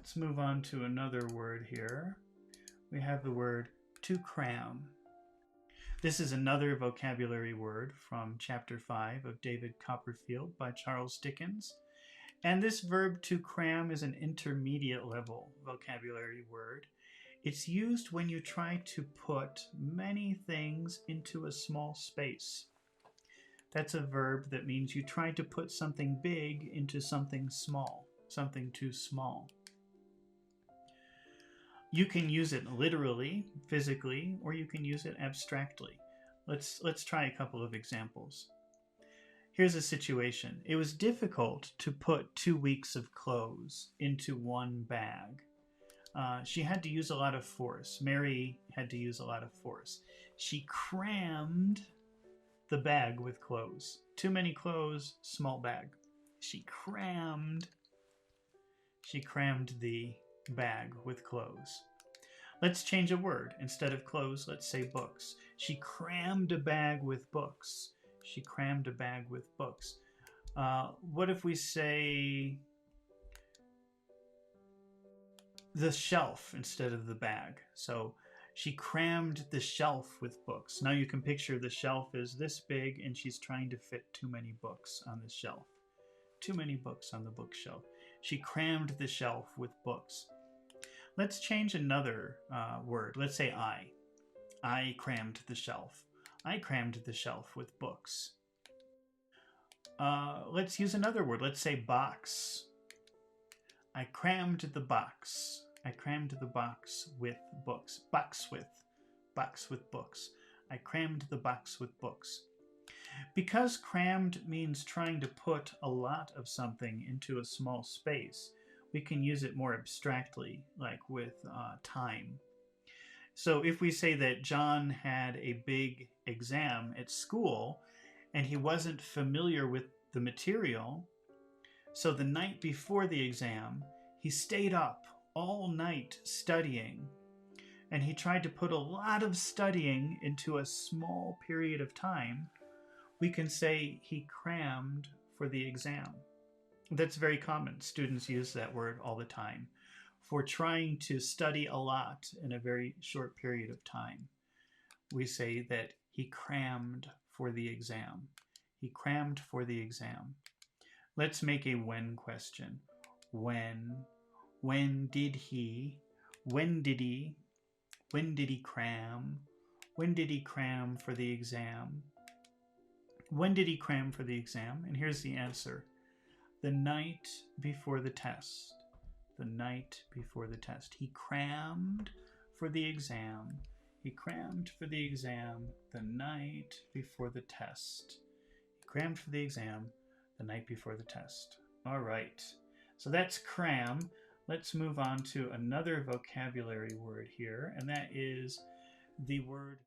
Let's move on to another word here. We have the word to cram. This is another vocabulary word from chapter 5 of David Copperfield by Charles Dickens. And this verb to cram is an intermediate level vocabulary word. It's used when you try to put many things into a small space. That's a verb that means you try to put something big into something small, something too small. You can use it literally, physically, or you can use it abstractly. Let's try a couple of examples. Here's a situation. It was difficult to put 2 weeks of clothes into one bag. She had to use a lot of force. Mary had to use a lot of force. She crammed the bag with clothes. Too many clothes, small bag. She crammed the bag with clothes. Let's change a word. Instead of clothes, let's say books. She crammed a bag with books. She crammed a bag with books. What if we say the shelf instead of the bag? So she crammed the shelf with books. Now you can picture the shelf is this big and she's trying to fit too many books on the shelf. Too many books on the bookshelf. She crammed the shelf with books. Let's change another word. Let's say I. I crammed the shelf. I crammed the shelf with books. Let's use another word. Let's say box. I crammed the box. I crammed the box with books. Box with books. I crammed the box with books. Because crammed means trying to put a lot of something into a small space, we can use it more abstractly, like with time. So if we say that John had a big exam at school and he wasn't familiar with the material, so the night before the exam, he stayed up all night studying, and he tried to put a lot of studying into a small period of time, we can say he crammed for the exam. That's very common. Students use that word all the time for trying to study a lot in a very short period of time. We say that he crammed for the exam. He crammed for the exam. Let's make a when question. When did he cram? When did he cram for the exam? When did he cram for the exam? And here's the answer. The night before the test. The night before the test. He crammed for the exam. He crammed for the exam the night before the test. He crammed for the exam the night before the test. All right. So that's cram. Let's move on to another vocabulary word here, and that is the word